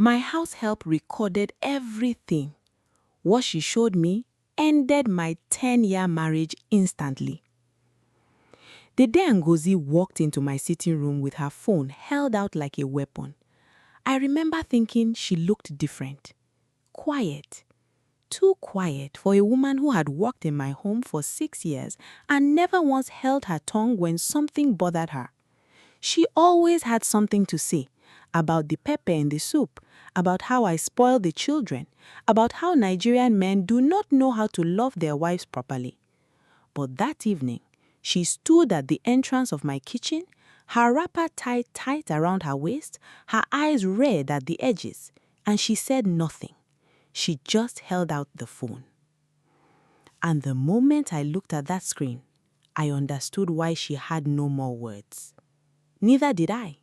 My house help recorded everything. What she showed me ended my 10-year marriage instantly. The day Ngozi walked into my sitting room with her phone held out like a weapon, I remember thinking she looked different. Quiet. Too quiet for a woman who had worked in my home for 6 years and never once held her tongue when something bothered her. She always had something to say about the pepper in the soup, about how I spoil the children, about how Nigerian men do not know how to love their wives properly. But that evening, she stood at the entrance of my kitchen, her wrapper tied tight around her waist, her eyes red at the edges, and she said nothing. She just held out the phone. And the moment I looked at that screen, I understood why she had no more words. Neither did I.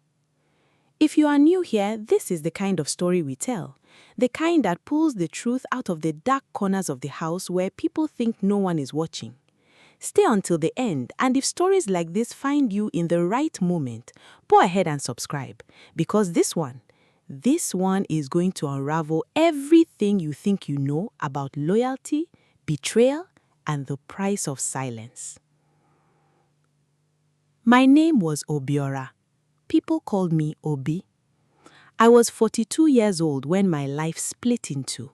If you are new here, this is the kind of story we tell, the kind that pulls the truth out of the dark corners of the house where people think no one is watching. Stay until the end, and if stories like this find you in the right moment, go ahead and subscribe, because this one is going to unravel everything you think you know about loyalty, betrayal, and the price of silence. My name was Obiora. People called me Obi. I was 42 years old when my life split in two.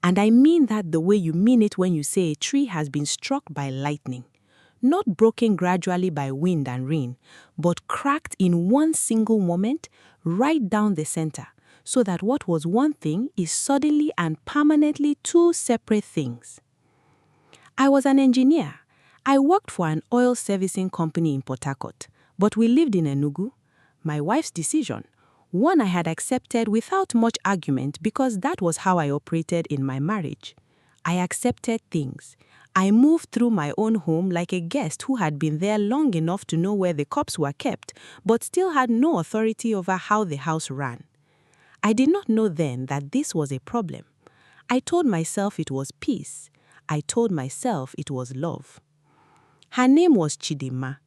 And I mean that the way you mean it when you say a tree has been struck by lightning. Not broken gradually by wind and rain, but cracked in one single moment, right down the center, so that what was one thing is suddenly and permanently two separate things. I was an engineer. I worked for an oil servicing company in Port Harcourt, but we lived in Enugu. My wife's decision, one I had accepted without much argument because that was how I operated in my marriage. I accepted things. I moved through my own home like a guest who had been there long enough to know where the cups were kept, but still had no authority over how the house ran. I did not know then that this was a problem. I told myself it was peace. I told myself it was love. Her name was Chidinma.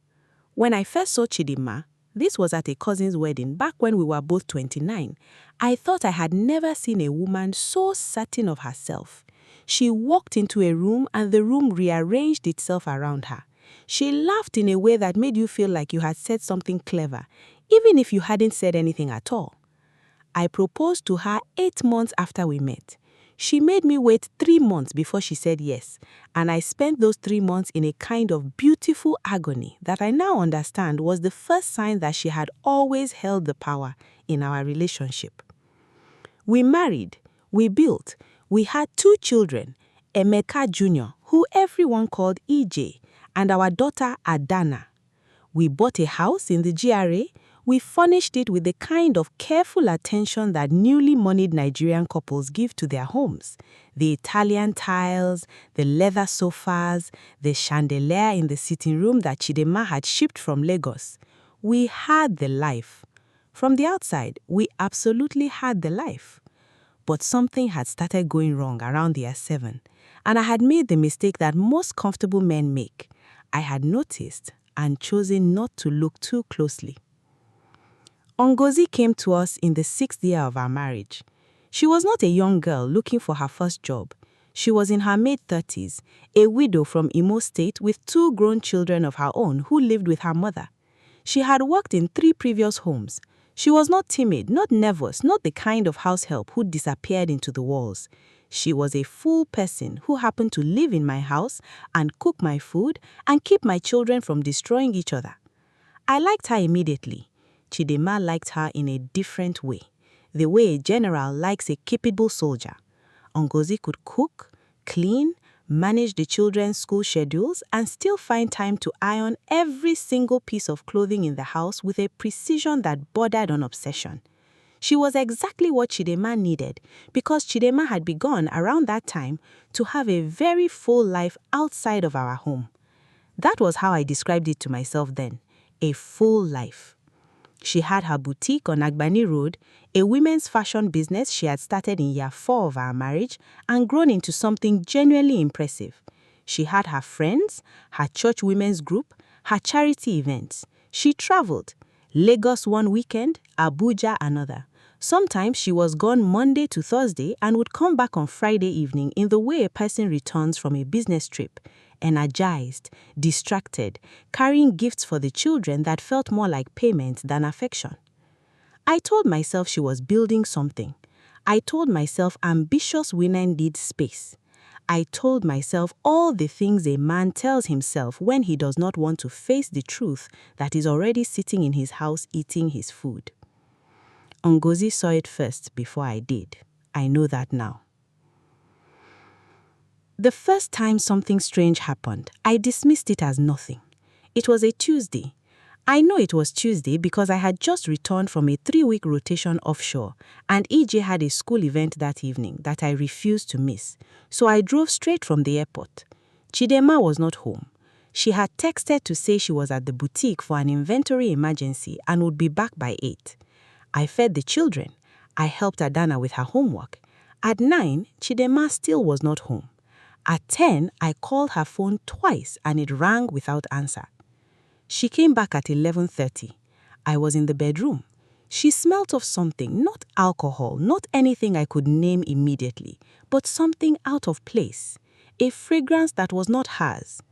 When I first saw Chidinma, this was at a cousin's wedding back when we were both 29. I thought I had never seen a woman so certain of herself. She walked into a room and the room rearranged itself around her. She laughed in a way that made you feel like you had said something clever, even if you hadn't said anything at all. I proposed to her 8 months after we met. She made me wait 3 months before she said yes, and I spent those 3 months in a kind of beautiful agony that I now understand was the first sign that she had always held the power in our relationship. We married, we built, we had 2 children, Emeka Jr., who everyone called EJ, and our daughter Adana. We bought a house in the GRA. We furnished it with the kind of careful attention that newly moneyed Nigerian couples give to their homes. The Italian tiles, the leather sofas, the chandelier in the sitting room that Chidinma had shipped from Lagos. We had the life. From the outside, we absolutely had the life. But something had started going wrong around year 7, and I had made the mistake that most comfortable men make. I had noticed and chosen not to look too closely. Ngozi came to us in the 6th year of our marriage. She was not a young girl looking for her first job. She was in her mid-30s, a widow from Imo State with 2 grown children of her own who lived with her mother. She had worked in 3 previous homes. She was not timid, not nervous, not the kind of house help who disappeared into the walls. She was a full person who happened to live in my house and cook my food and keep my children from destroying each other. I liked her immediately. Chidinma liked her in a different way, the way a general likes a capable soldier. Ngozi could cook, clean, manage the children's school schedules, and still find time to iron every single piece of clothing in the house with a precision that bordered on obsession. She was exactly what Chidinma needed because Chidinma had begun around that time to have a very full life outside of our home. That was how I described it to myself then, a full life. She had her boutique on Agbani Road, a women's fashion business she had started in year 4 of our marriage and grown into something genuinely impressive. She had her friends, her church women's group, her charity events. She traveled. Lagos one weekend, Abuja another. Sometimes she was gone Monday to Thursday and would come back on Friday evening in the way a person returns from a business trip, energized, distracted, carrying gifts for the children that felt more like payment than affection. I told myself she was building something. I told myself ambitious women need space. I told myself all the things a man tells himself when he does not want to face the truth that is already sitting in his house eating his food. Ngozi saw it first before I did. I know that now. The first time something strange happened, I dismissed it as nothing. It was a Tuesday. I know it was Tuesday because I had just returned from a 3-week rotation offshore, and EJ had a school event that evening that I refused to miss, so I drove straight from the airport. Chidema was not home. She had texted to say she was at the boutique for an inventory emergency and would be back by 8. I fed the children. I helped Adana with her homework. At 9, Chidema still was not home. At 10, I called her phone twice and it rang without answer. She came back at 11:30. I was in the bedroom. She smelt of something, not alcohol, not anything I could name immediately, but something out of place, a fragrance that was not hers.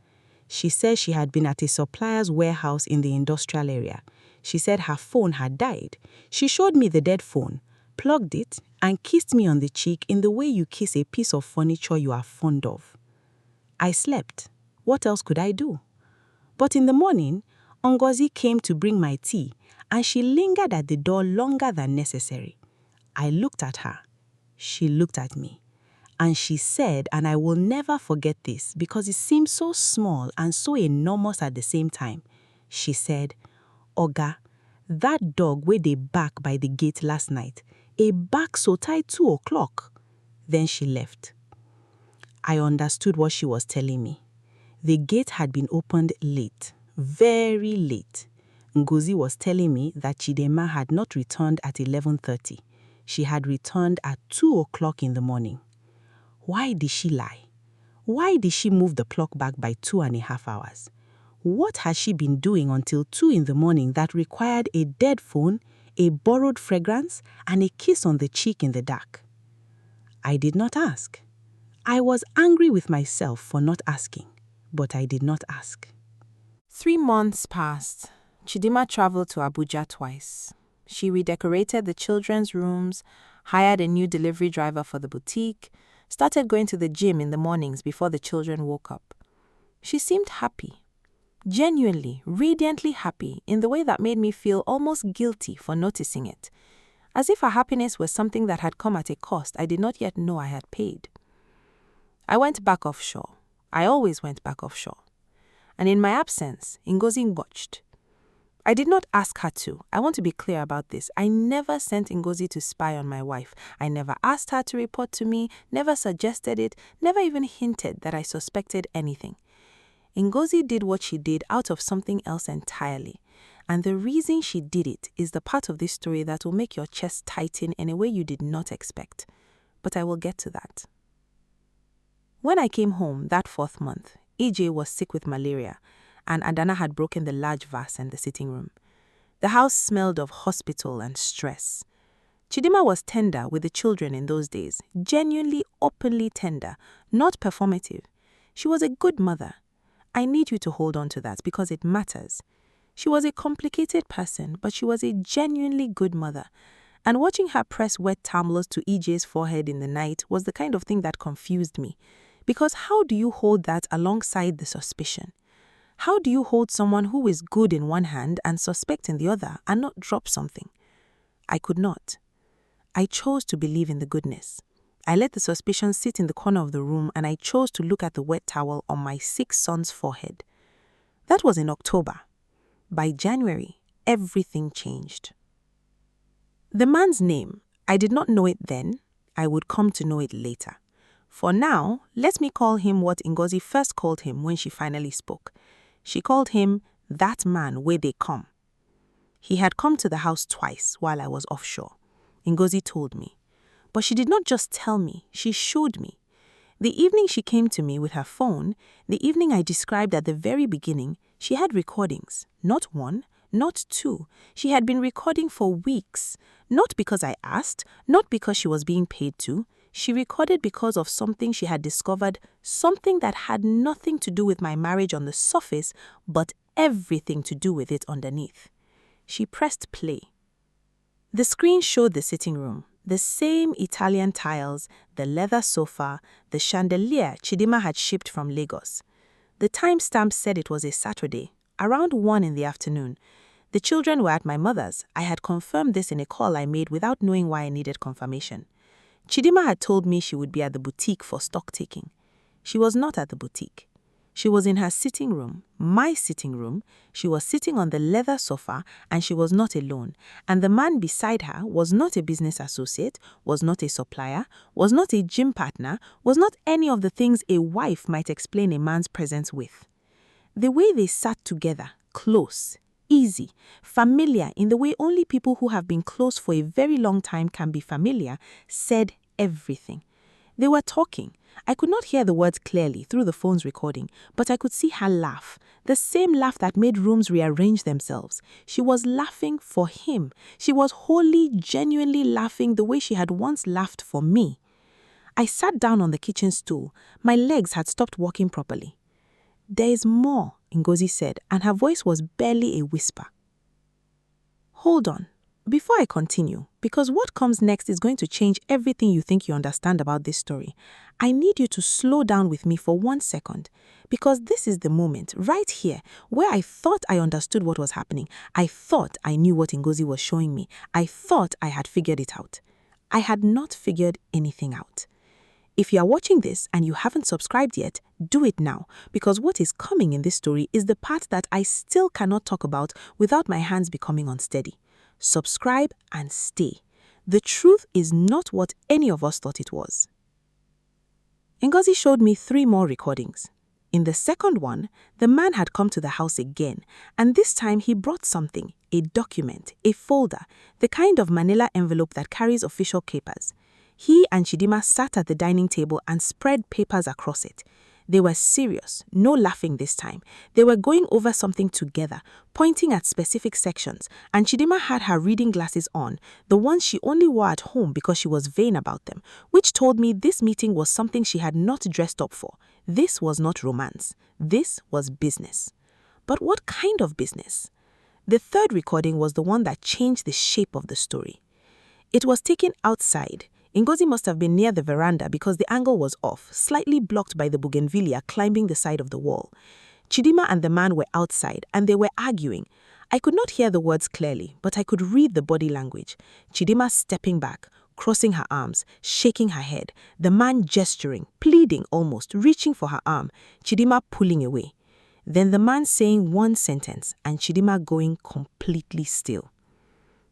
She said she had been at a supplier's warehouse in the industrial area. She said her phone had died. She showed me the dead phone, plugged it, and kissed me on the cheek in the way you kiss a piece of furniture you are fond of. I slept. What else could I do? But in the morning, Ngozi came to bring my tea, and she lingered at the door longer than necessary. I looked at her. She looked at me. And she said, and I will never forget this because it seemed so small and so enormous at the same time. She said, "Oga, that dog wey dey bark by the gate last night, e bark so tight 2 o'clock." Then she left. I understood what she was telling me. The gate had been opened late, very late. Ngozi was telling me that Chidema had not returned at 11:30. She had returned at 2 o'clock in the morning. Why did she lie? Why did she move the clock back by 2.5 hours? What had she been doing until 2 in the morning that required a dead phone, a borrowed fragrance, and a kiss on the cheek in the dark? I did not ask. I was angry with myself for not asking, but I did not ask. 3 months passed. Chidima traveled to Abuja twice. She redecorated the children's rooms, hired a new delivery driver for the boutique, started going to the gym in the mornings before the children woke up. She seemed happy, genuinely, radiantly happy in the way that made me feel almost guilty for noticing it, as if her happiness was something that had come at a cost I did not yet know I had paid. I went back offshore. I always went back offshore. And in my absence, Ngozi watched. I did not ask her to. I want to be clear about this. I never sent Ngozi to spy on my wife. I never asked her to report to me, never suggested it, never even hinted that I suspected anything. Ngozi did what she did out of something else entirely. And the reason she did it is the part of this story that will make your chest tighten in a way you did not expect. But I will get to that. When I came home that 4th month, EJ was sick with malaria, and Adana had broken the large vase in the sitting room. The house smelled of hospital and stress. Chidima was tender with the children in those days, genuinely, openly tender, not performative. She was a good mother. I need you to hold on to that because it matters. She was a complicated person, but she was a genuinely good mother. And watching her press wet tumblers to EJ's forehead in the night was the kind of thing that confused me. Because how do you hold that alongside the suspicion? How do you hold someone who is good in one hand and suspect in the other and not drop something? I could not. I chose to believe in the goodness. I let the suspicion sit in the corner of the room and I chose to look at the wet towel on my 6 sons' forehead. That was in October. By January, everything changed. The man's name, I did not know it then. I would come to know it later. For now, let me call him what Ngozi first called him when she finally spoke. She called him that man where they come. He had come to the house twice while I was offshore. Ngozi told me. But she did not just tell me, she showed me. The evening she came to me with her phone, the evening I described at the very beginning, she had recordings, not one, not 2. She had been recording for weeks. Not because I asked, not because she was being paid to. She recorded because of something she had discovered, something that had nothing to do with my marriage on the surface, but everything to do with it underneath. She pressed play. The screen showed the sitting room, the same Italian tiles, the leather sofa, the chandelier Chidima had shipped from Lagos. The timestamp said it was a Saturday, around 1 in the afternoon. The children were at my mother's. I had confirmed this in a call I made without knowing why I needed confirmation. Chidima had told me she would be at the boutique for stock taking. She was not at the boutique. She was in her sitting room, my sitting room. She was sitting on the leather sofa, and she was not alone. And the man beside her was not a business associate, was not a supplier, was not a gym partner, was not any of the things a wife might explain a man's presence with. The way they sat together, close, easy, familiar in the way only people who have been close for a very long time can be familiar, said everything. They were talking. I could not hear the words clearly through the phone's recording, but I could see her laugh, the same laugh that made rooms rearrange themselves. She was laughing for him. She was wholly, genuinely laughing the way she had once laughed for me. I sat down on the kitchen stool. My legs had stopped working properly. "There is more," Ngozi said, and her voice was barely a whisper. "Hold on, before I continue, because what comes next is going to change everything you think you understand about this story. I need you to slow down with me for 1 second, because this is the moment, right here, where I thought I understood what was happening. I thought I knew what Ngozi was showing me. I thought I had figured it out. I had not figured anything out. If you are watching this and you haven't subscribed yet, do it now, because what is coming in this story is the part that I still cannot talk about without my hands becoming unsteady. Subscribe and stay. The truth is not what any of us thought it was. Ngozi showed me 3 more recordings. In the second one, the man had come to the house again, and this time he brought something, a document, a folder, the kind of manila envelope that carries official papers. He and Chidima sat at the dining table and spread papers across it. They were serious, no laughing this time. They were going over something together, pointing at specific sections, and Chidima had her reading glasses on, the ones she only wore at home because she was vain about them, which told me this meeting was something she had not dressed up for. This was not romance. This was business. But what kind of business? The third recording was the one that changed the shape of the story. It was taken outside. Ngozi must have been near the veranda because the angle was off, slightly blocked by the bougainvillea climbing the side of the wall. Chidima and the man were outside, and they were arguing. I could not hear the words clearly, but I could read the body language. Chidima stepping back, crossing her arms, shaking her head, the man gesturing, pleading almost, reaching for her arm, Chidima pulling away. Then the man saying one sentence, and Chidima going completely still.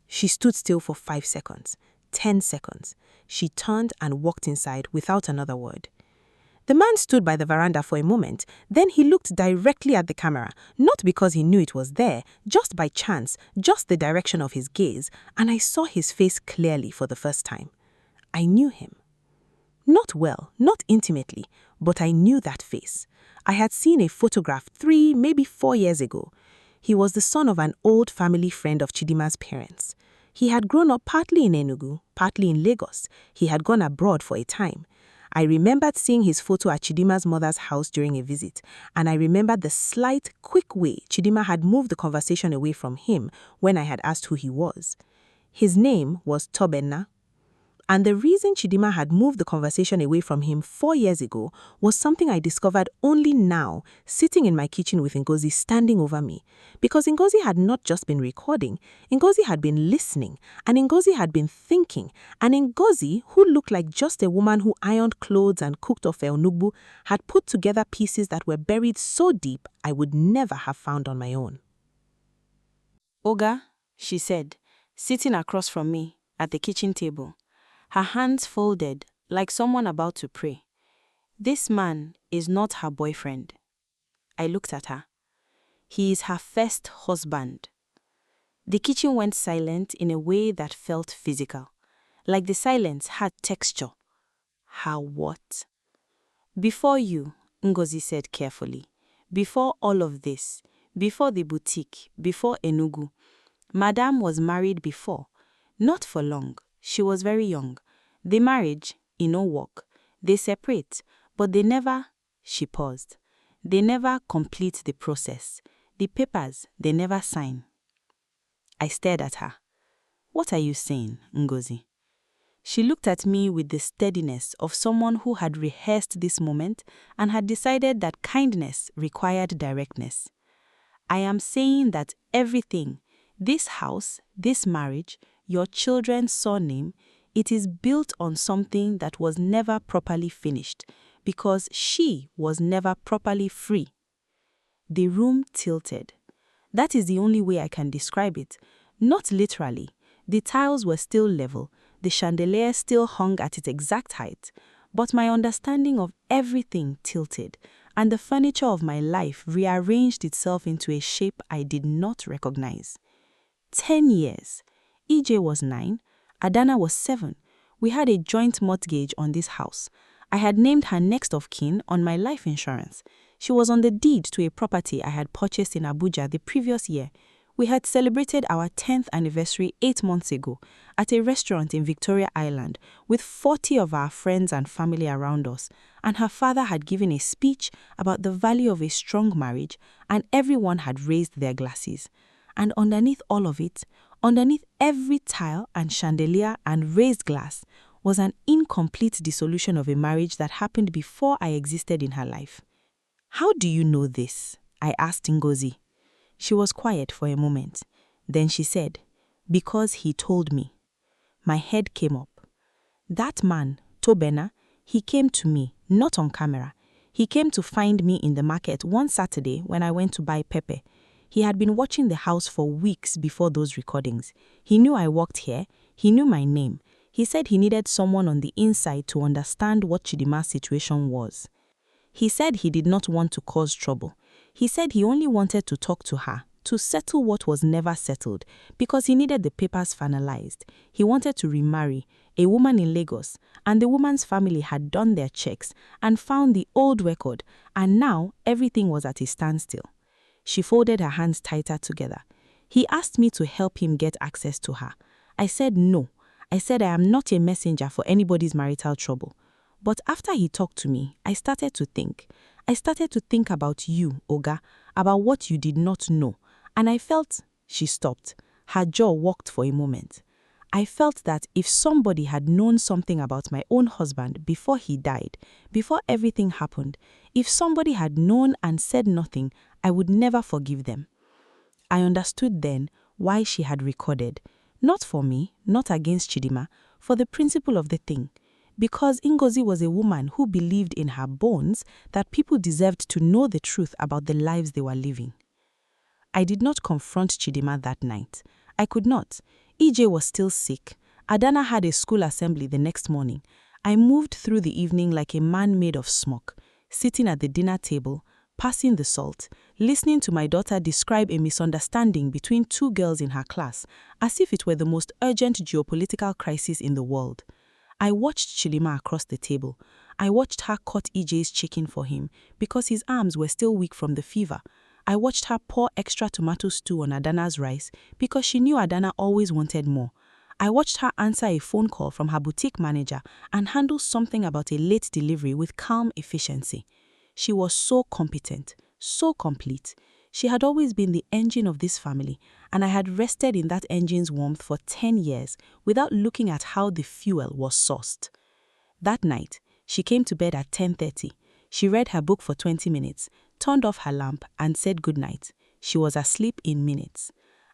She stood still for 5 seconds, 10 seconds. She turned and walked inside without another word. The man stood by the veranda for a moment, then he looked directly at the camera, not because he knew it was there, just by chance, just the direction of his gaze, and I saw his face clearly for the first time. I knew him. Not well, not intimately, but I knew that face. I had seen a photograph 3, maybe 4 years ago. He was the son of an old family friend of Chidima's parents. He had grown up partly in Enugu, partly in Lagos. He had gone abroad for a time. I remembered seeing his photo at Chidima's mother's house during a visit, and I remembered the slight, quick way Chidima had moved the conversation away from him when I had asked who he was. His name was Tobenna. And the reason Chidima had moved the conversation away from him 4 years ago was something I discovered only now, sitting in my kitchen with Ngozi standing over me. Because Ngozi had not just been recording, Ngozi had been listening, and Ngozi had been thinking, and Ngozi, who looked like just a woman who ironed clothes and cooked off onugbu, had put together pieces that were buried so deep I would never have found on my own. "Oga," she said, sitting across from me at the kitchen table, her hands folded like someone about to pray. "This man is not her boyfriend." I looked at her. "He is her first husband." The kitchen went silent in a way that felt physical, like the silence had texture. Her what? "Before you," Ngozi said carefully, "before all of this, before the boutique, before Enugu. Madame was married before. Not for long. She was very young. The marriage, no work. They separate, but they never, she paused. They never complete the process. The papers, they never sign. I stared at her. What are you saying, Ngozi? She looked at me with the steadiness of someone who had rehearsed this moment and had decided that kindness required directness. I am saying that everything, this house, this marriage, your children's surname, it is built on something that was never properly finished because she was never properly free. The room tilted. That is the only way I can describe it. Not literally. The tiles were still level, the chandelier still hung at its exact height, but my understanding of everything tilted, and the furniture of my life rearranged itself into a shape I did not recognize. 10 years. EJ was 9, Adana was 7. We had a joint mortgage on this house. I had named her next of kin on my life insurance. She was on the deed to a property I had purchased in Abuja the previous year. We had celebrated our 10th anniversary 8 months ago at a restaurant in Victoria Island with 40 of our friends and family around us, and her father had given a speech about the value of a strong marriage, and everyone had raised their glasses. And underneath all of it, underneath every tile and chandelier and raised glass, was an incomplete dissolution of a marriage that happened before I existed in her life. How do you know this? I asked Ngozi. She was quiet for a moment. Then she said, because he told me. My head came up. That man, Tobena, he came to me, not on camera. He came to find me in the market one Saturday when I went to buy pepper. He had been watching the house for weeks before those recordings. He knew I worked here. He knew my name. He said he needed someone on the inside to understand what Chidima's situation was. He said he did not want to cause trouble. He said he only wanted to talk to her, to settle what was never settled, because he needed the papers finalized. He wanted to remarry a woman in Lagos, and the woman's family had done their checks and found the old record, and now everything was at a standstill. She folded her hands tighter together. He asked me to help him get access to her. I said no. I said I am not a messenger for anybody's marital trouble. But after he talked to me, I started to think. I started to think about you, Oga, about what you did not know. And I felt, she stopped. Her jaw walked for a moment. I felt that if somebody had known something about my own husband before he died, before everything happened, if somebody had known and said nothing, I would never forgive them. I understood then why she had recorded. Not for me, not against Chidima, for the principle of the thing. Because Ngozi was a woman who believed in her bones that people deserved to know the truth about the lives they were living. I did not confront Chidima that night. I could not. EJ was still sick. Adana had a school assembly the next morning. I moved through the evening like a man made of smoke, sitting at the dinner table, passing the salt, listening to my daughter describe a misunderstanding between 2 girls in her class, as if it were the most urgent geopolitical crisis in the world. I watched Chilima across the table. I watched her cut EJ's chicken for him because his arms were still weak from the fever. I watched her pour extra tomato stew on Adana's rice because she knew Adana always wanted more. I watched her answer a phone call from her boutique manager and handle something about a late delivery with calm efficiency. She was so competent, so complete. She had always been the engine of this family, and I had rested in that engine's warmth for 10 years without looking at how the fuel was sourced. That night, she came to bed at 10:30. She read her book for 20 minutes, turned off her lamp, and said goodnight. She was asleep in minutes.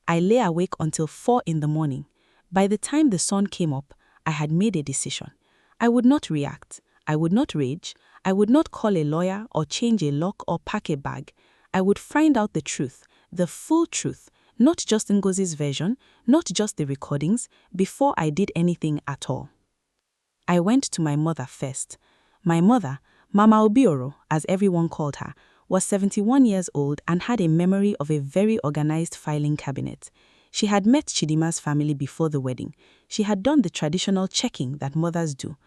I lay awake until 4 in the morning. By the time the sun came up, I had made a decision. I would not react. I would not rage. I would not call a lawyer or change a lock or pack a bag. I would find out the truth, the full truth, not just Ngozi's version, not just the recordings, before I did anything at all. I went to my mother first. My mother, Mama Obiora, as everyone called her, was 71 years old and had a memory of a very organized filing cabinet. She had met Chidima's family before the wedding. She had done the traditional checking that mothers do.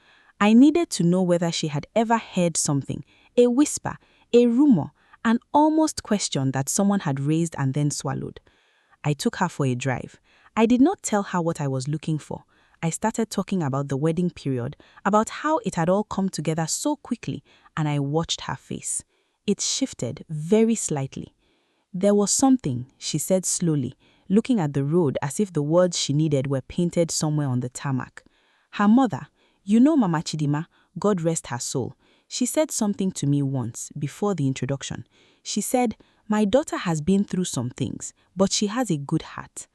I needed to know whether she had ever heard something, a whisper, a rumor, an almost question that someone had raised and then swallowed. I took her for a drive. I did not tell her what I was looking for. I started talking about the wedding period, about how it had all come together so quickly, and I watched her face. It shifted very slightly. There was something, she said slowly, looking at the road as if the words she needed were painted somewhere on the tarmac. Her mother, you know Mama Chidima, God rest her soul, she said something to me once, before the introduction. She said, my daughter has been through some things, but she has a good heart.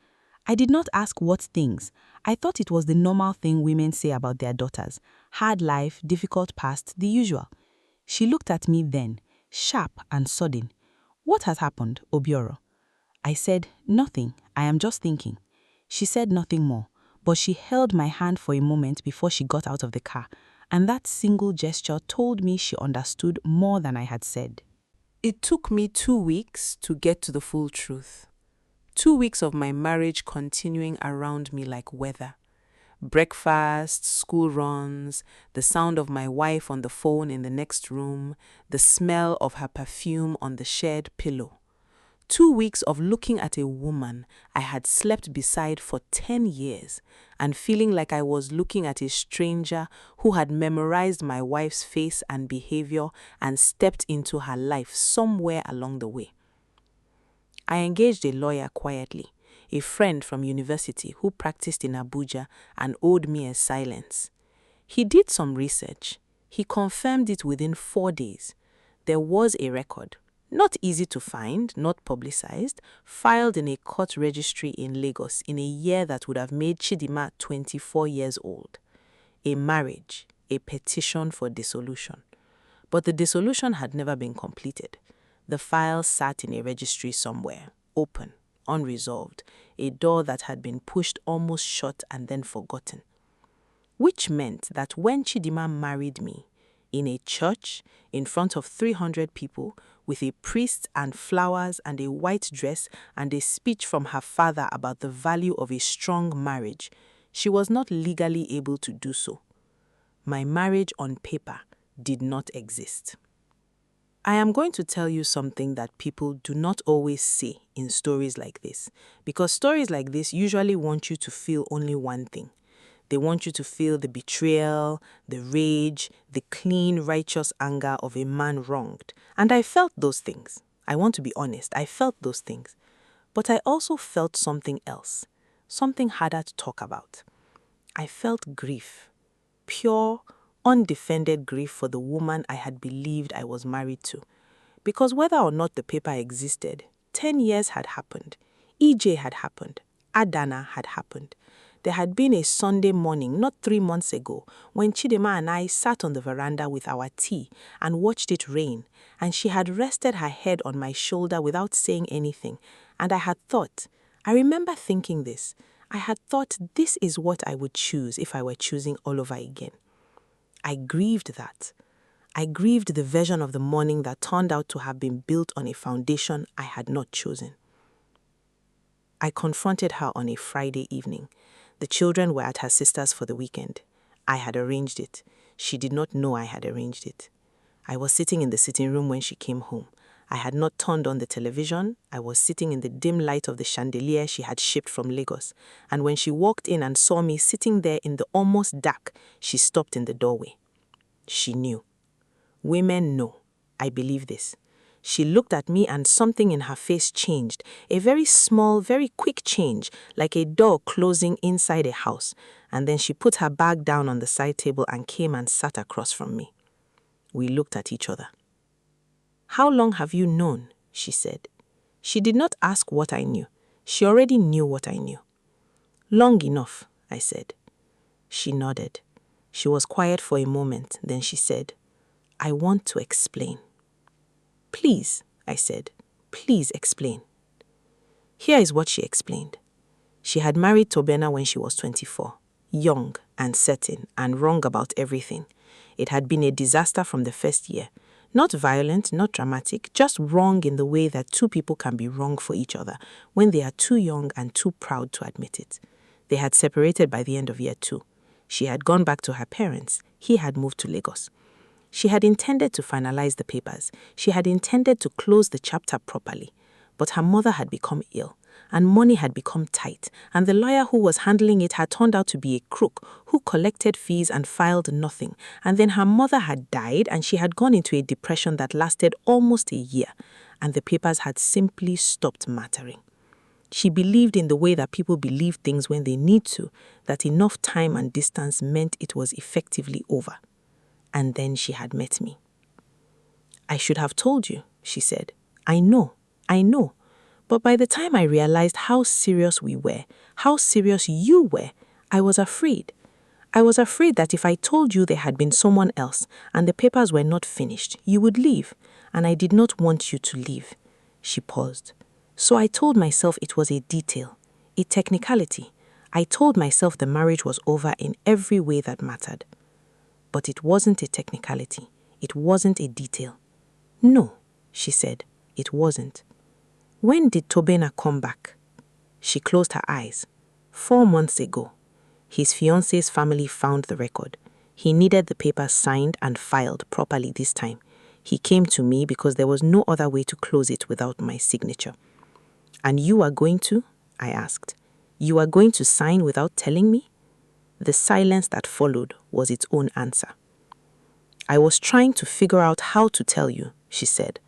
I did not ask what things. I thought it was the normal thing women say about their daughters. Hard life, difficult past, the usual. She looked at me then, sharp and sudden. What has happened, Obiora? I said, nothing, I am just thinking. She said nothing more, but she held my hand for a moment before she got out of the car, and that single gesture told me she understood more than I had said. It took me 2 weeks to get to the full truth. 2 weeks of my marriage continuing around me like weather. Breakfast, school runs, the sound of my wife on the phone in the next room, the smell of her perfume on the shared pillow. 2 weeks of looking at a woman I had slept beside for 10 years and feeling like I was looking at a stranger who had memorized my wife's face and behavior and stepped into her life somewhere along the way. I engaged a lawyer quietly, a friend from university who practiced in Abuja and owed me a silence. He did some research. He confirmed it within 4 days. There was a record, not easy to find, not publicized, filed in a court registry in Lagos in a year that would have made Chidima 24 years old. A marriage, a petition for dissolution. But the dissolution had never been completed. The file sat in a registry somewhere, open, unresolved, a door that had been pushed almost shut and then forgotten. Which meant that when Chidima married me, in a church, in front of 300 people, with a priest and flowers and a white dress and a speech from her father about the value of a strong marriage, she was not legally able to do so. My marriage on paper did not exist. I am going to tell you something that people do not always say in stories like this, because stories like this usually want you to feel only one thing. They want you to feel the betrayal, the rage, the clean, righteous anger of a man wronged. And I felt those things. I want to be honest, I felt those things. But I also felt something else, something harder to talk about. I felt grief, pure, undefended grief for the woman I had believed I was married to. Because whether or not the paper existed, 10 years had happened. EJ had happened. Adana had happened. There had been a Sunday morning, not 3 months ago, when Chidima and I sat on the veranda with our tea and watched it rain, and she had rested her head on my shoulder without saying anything, and I had thought, I remember thinking this, I had thought this is what I would choose if I were choosing all over again. I grieved that. I grieved the version of the morning that turned out to have been built on a foundation I had not chosen. I confronted her on a Friday evening. The children were at her sister's for the weekend. I had arranged it. She did not know I had arranged it. I was sitting in the sitting room when she came home. I had not turned on the television. I was sitting in the dim light of the chandelier she had shipped from Lagos. And when she walked in and saw me sitting there in the almost dark, she stopped in the doorway. She knew. Women know. I believe this. She looked at me and something in her face changed, a very small, very quick change, like a door closing inside a house, and then she put her bag down on the side table and came and sat across from me. We looked at each other. How long have you known? She said. She did not ask what I knew. She already knew what I knew. Long enough, I said. She nodded. She was quiet for a moment, then she said, I want to explain. Please, I said, please explain. Here is what she explained. She had married Tobena when she was 24, young and certain and wrong about everything. It had been a disaster from the first year. Not violent, not dramatic, just wrong in the way that two people can be wrong for each other when they are too young and too proud to admit it. They had separated by the end of year 2. She had gone back to her parents. He had moved to Lagos. She had intended to finalize the papers. She had intended to close the chapter properly. But her mother had become ill, and money had become tight, and the lawyer who was handling it had turned out to be a crook who collected fees and filed nothing. And then her mother had died, and she had gone into a depression that lasted almost a year, and the papers had simply stopped mattering. She believed in the way that people believe things when they need to, that enough time and distance meant it was effectively over. And then she had met me. "I should have told you," she said. I know. But by the time I realized how serious we were, how serious you were, I was afraid. I was afraid that if I told you there had been someone else and the papers were not finished, you would leave, and I did not want you to leave." She paused. "So I told myself it was a detail, a technicality. I told myself the marriage was over in every way that mattered. But it wasn't a technicality. It wasn't a detail." "No," she said, "it wasn't." "When did Tobena come back?" She closed her eyes. 4 months ago. His fiancé's family found the record. He needed the papers signed and filed properly this time. He came to me because there was no other way to close it without my signature. "And you are going to?" I asked. "You are going to sign without telling me?" The silence that followed was its own answer. "I was trying to figure out how to tell you," she said.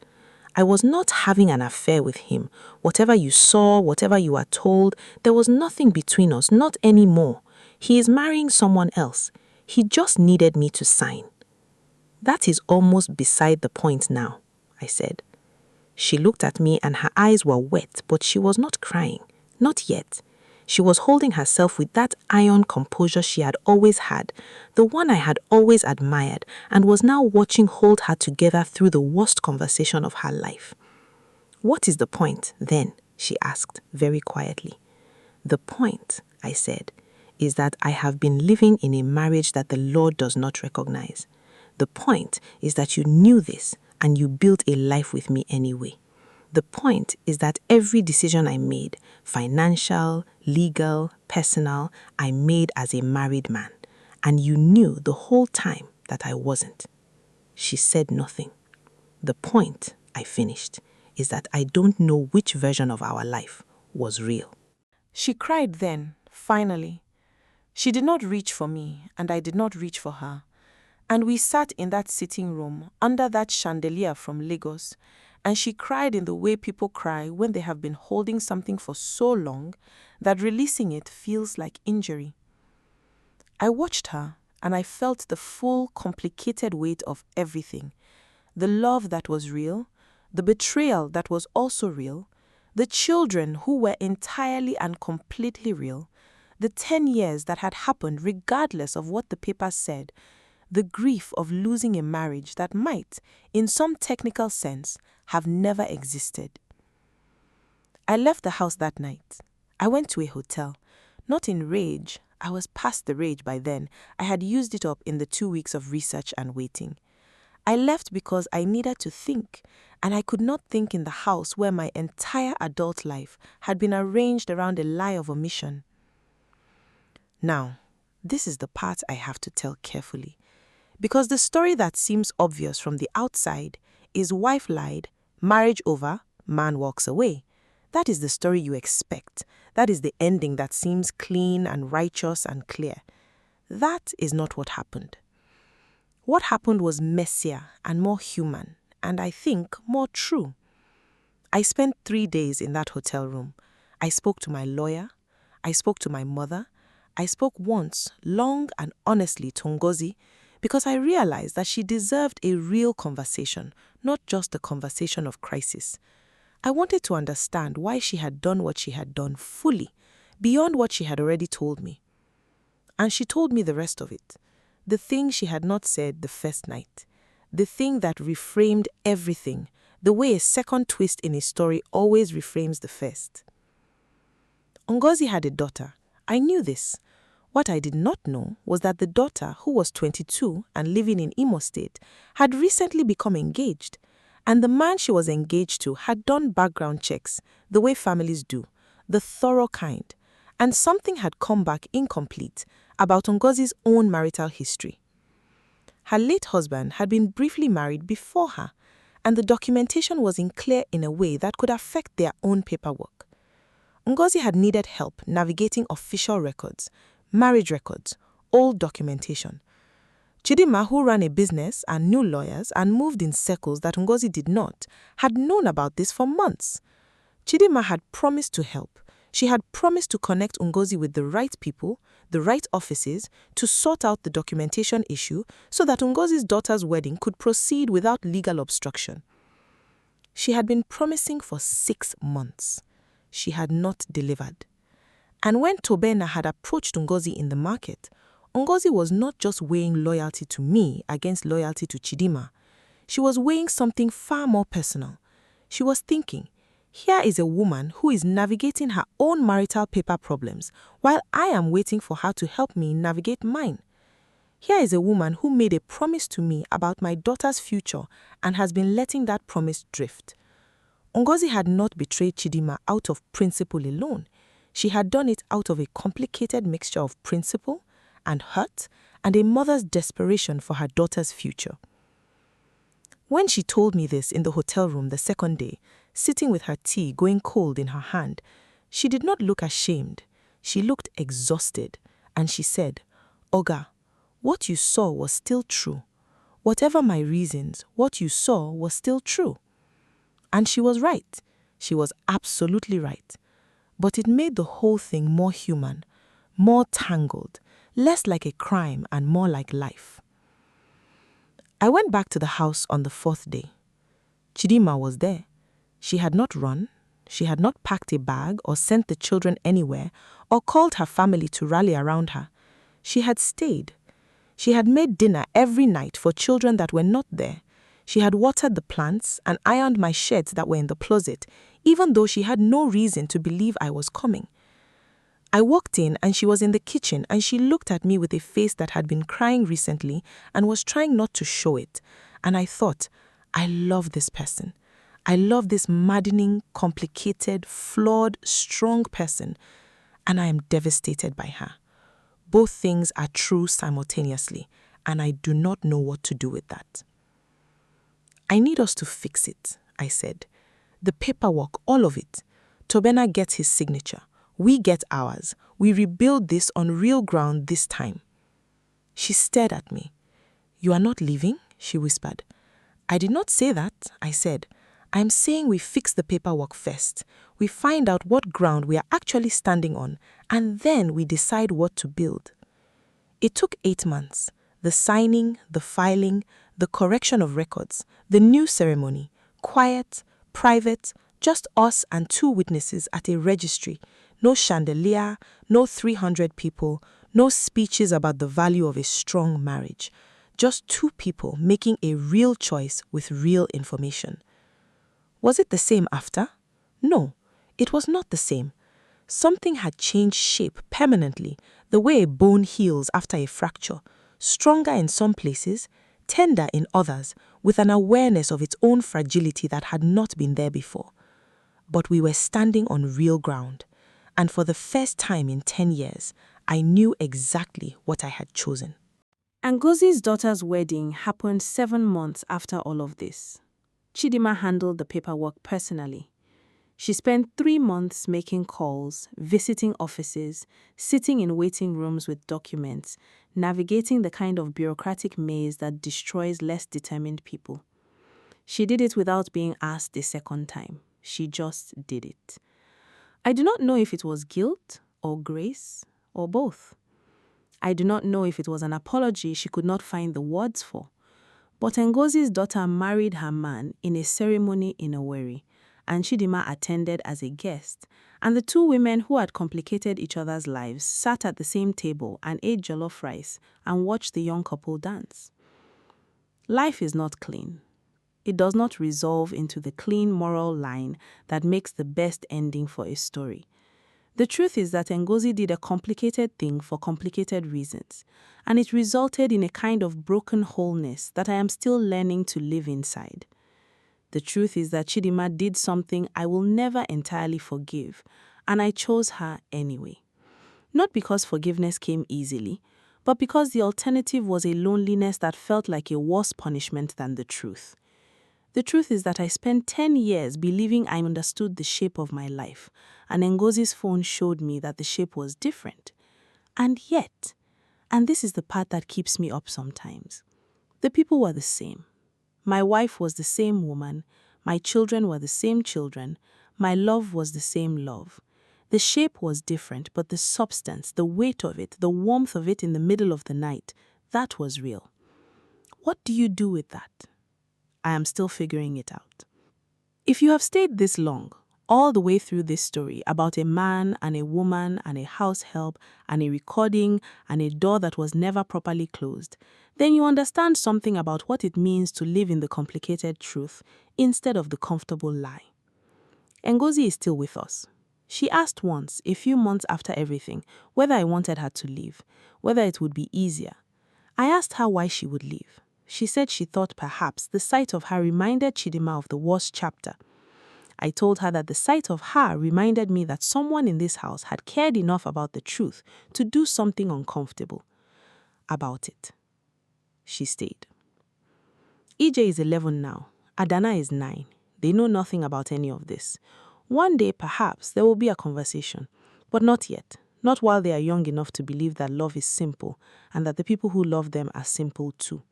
"I was not having an affair with him. Whatever you saw, whatever you are told, there was nothing between us, not anymore. He is marrying someone else. He just needed me to sign." "That is almost beside the point now," I said. She looked at me and her eyes were wet, but she was not crying. Not yet. She was holding herself with that iron composure she had always had, the one I had always admired, and was now watching hold her together through the worst conversation of her life. "What is the point, then?" she asked, very quietly. "The point," I said, "is that I have been living in a marriage that the Lord does not recognize. The point is that you knew this, and you built a life with me anyway. The point is that every decision I made, financial, legal, personal, I made as a married man, and you knew the whole time that I wasn't." She said nothing. "The point," I finished, "is that I don't know which version of our life was real." She cried then, finally. She did not reach for me, and I did not reach for her. And we sat in that sitting room under that chandelier from Lagos, and she cried in the way people cry when they have been holding something for so long that releasing it feels like injury. I watched her, and I felt the full, complicated weight of everything. The love that was real, the betrayal that was also real, the children who were entirely and completely real, the 10 years that had happened regardless of what the papers said, the grief of losing a marriage that might, in some technical sense, have never existed. I left the house that night. I went to a hotel, not in rage. I was past the rage by then. I had used it up in the 2 weeks of research and waiting. I left because I needed to think, and I could not think in the house where my entire adult life had been arranged around a lie of omission. Now, this is the part I have to tell carefully. Because the story that seems obvious from the outside is wife lied, marriage over, man walks away. That is the story you expect. That is the ending that seems clean and righteous and clear. That is not what happened. What happened was messier and more human, and I think more true. I spent 3 days in that hotel room. I spoke to my lawyer. I spoke to my mother. I spoke once, long and honestly, to Ngozi, because I realized that she deserved a real conversation, not just a conversation of crisis. I wanted to understand why she had done what she had done fully, beyond what she had already told me. And she told me the rest of it, the thing she had not said the first night, the thing that reframed everything, the way a second twist in a story always reframes the first. Ngozi had a daughter. I knew this. What I did not know was that the daughter, who was 22 and living in Imo State, had recently become engaged, and the man she was engaged to had done background checks, the way families do, the thorough kind, and something had come back incomplete about Ngozi's own marital history. Her late husband had been briefly married before her, and the documentation was unclear in a way that could affect their own paperwork. Ngozi had needed help navigating official records, marriage records, old documentation. Chidima, who ran a business and knew lawyers and moved in circles that Ngozi did not, had known about this for months. Chidima had promised to help. She had promised to connect Ngozi with the right people, the right offices, to sort out the documentation issue so that Ngozi's daughter's wedding could proceed without legal obstruction. She had been promising for 6 months. She had not delivered. And when Tobena had approached Ngozi in the market, Ngozi was not just weighing loyalty to me against loyalty to Chidima. She was weighing something far more personal. She was thinking, here is a woman who is navigating her own marital paper problems while I am waiting for her to help me navigate mine. Here is a woman who made a promise to me about my daughter's future and has been letting that promise drift. Ngozi had not betrayed Chidima out of principle alone. She had done it out of a complicated mixture of principle and hurt and a mother's desperation for her daughter's future. When she told me this in the hotel room the second day, sitting with her tea going cold in her hand, she did not look ashamed. She looked exhausted, and she said, "Oga, what you saw was still true. Whatever my reasons, what you saw was still true." And she was right. She was absolutely right. But it made the whole thing more human, more tangled, less like a crime and more like life. I went back to the house on the 4th day. Chidima was there. She had not run. She had not packed a bag or sent the children anywhere or called her family to rally around her. She had stayed. She had made dinner every night for children that were not there. She had watered the plants and ironed my shirts that were in the closet, even though she had no reason to believe I was coming. I walked in and she was in the kitchen and she looked at me with a face that had been crying recently and was trying not to show it. And I thought, I love this person. I love this maddening, complicated, flawed, strong person, and I am devastated by her. Both things are true simultaneously, and I do not know what to do with that. I need us to fix it, I said. The paperwork, all of it. Tobena gets his signature. We get ours. We rebuild this on real ground this time. She stared at me. You are not leaving? She whispered. I did not say that, I said. I am saying we fix the paperwork first. We find out what ground we are actually standing on, and then we decide what to build. It took 8 months. The signing, the filing, the correction of records, the new ceremony, quiet, private, just us and 2 witnesses at a registry. No chandelier, no 300 people, no speeches about the value of a strong marriage. Just 2 people making a real choice with real information. Was it the same after? No, it was not the same. Something had changed shape permanently, the way a bone heals after a fracture, stronger in some places, tender in others, with an awareness of its own fragility that had not been there before. But we were standing on real ground, and for the first time in 10 years, I knew exactly what I had chosen. Ngozi's daughter's wedding happened 7 months after all of this. Chidima handled the paperwork personally. She spent 3 months making calls, visiting offices, sitting in waiting rooms with documents, navigating the kind of bureaucratic maze that destroys less determined people. She did it without being asked a second time. She just did it. I do not know if it was guilt or grace or both. I do not know if it was an apology she could not find the words for. But Ngozi's daughter married her man in a ceremony in Owerri, and Chidima attended as a guest, and the 2 women who had complicated each other's lives sat at the same table and ate jollof rice and watched the young couple dance. Life is not clean. It does not resolve into the clean moral line that makes the best ending for a story. The truth is that Ngozi did a complicated thing for complicated reasons, and it resulted in a kind of broken wholeness that I am still learning to live inside. The truth is that Chidima did something I will never entirely forgive, and I chose her anyway. Not because forgiveness came easily, but because the alternative was a loneliness that felt like a worse punishment than the truth. The truth is that I spent 10 years believing I understood the shape of my life, and Ngozi's phone showed me that the shape was different. And yet, and this is the part that keeps me up sometimes, the people were the same. My wife was the same woman, my children were the same children, my love was the same love. The shape was different, but the substance, the weight of it, the warmth of it in the middle of the night, that was real. What do you do with that? I am still figuring it out. If you have stayed this long, all the way through this story about a man and a woman and a house help and a recording and a door that was never properly closed, then you understand something about what it means to live in the complicated truth instead of the comfortable lie. Ngozi is still with us. She asked once, a few months after everything, whether I wanted her to leave, whether it would be easier. I asked her why she would leave. She said she thought perhaps the sight of her reminded Chidima of the worst chapter. I told her that the sight of her reminded me that someone in this house had cared enough about the truth to do something uncomfortable about it. She stayed. EJ is 11 now. Adana is 9. They know nothing about any of this. One day, perhaps, there will be a conversation, but not yet. Not while they are young enough to believe that love is simple and that the people who love them are simple too.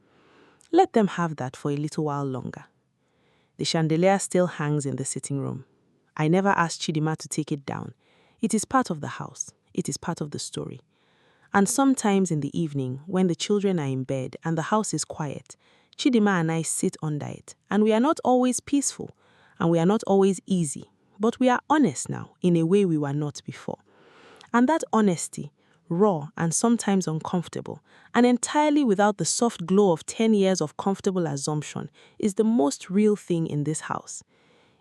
Let them have that for a little while longer. The chandelier still hangs in the sitting room. I never asked Chidima to take it down. It is part of the house. It is part of the story. And sometimes in the evening, when the children are in bed and the house is quiet, Chidima and I sit under it, and we are not always peaceful, and we are not always easy, but we are honest now in a way we were not before. And that honesty, raw and sometimes uncomfortable, and entirely without the soft glow of 10 years of comfortable assumption, is the most real thing in this house.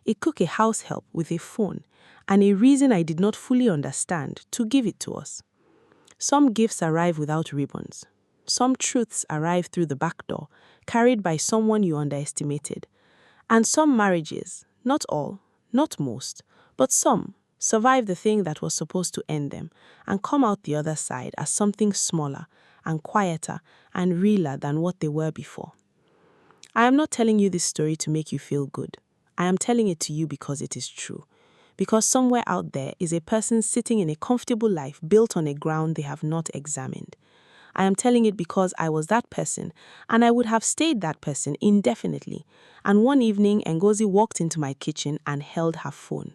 It took a house help with a phone and a reason I did not fully understand to give it to us. Some gifts arrive without ribbons. Some truths arrive through the back door, carried by someone you underestimated. And some marriages, not all, not most, but some, survive the thing that was supposed to end them and come out the other side as something smaller and quieter and realer than what they were before. I am not telling you this story to make you feel good. I am telling it to you because it is true. Because somewhere out there is a person sitting in a comfortable life built on a ground they have not examined. I am telling it because I was that person, and I would have stayed that person indefinitely. And one evening, Ngozi walked into my kitchen and held her phone.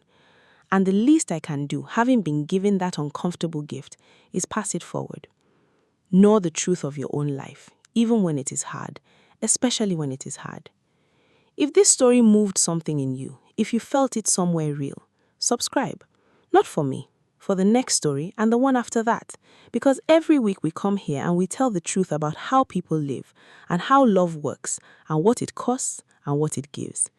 And the least I can do, having been given that uncomfortable gift, is pass it forward. Know the truth of your own life, even when it is hard, especially when it is hard. If this story moved something in you, if you felt it somewhere real, subscribe. Not for me, for the next story and the one after that. Because every week we come here and we tell the truth about how people live and how love works and what it costs and what it gives.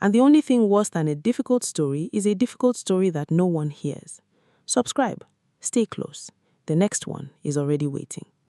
And the only thing worse than a difficult story is a difficult story that no one hears. Subscribe. Stay close. The next one is already waiting.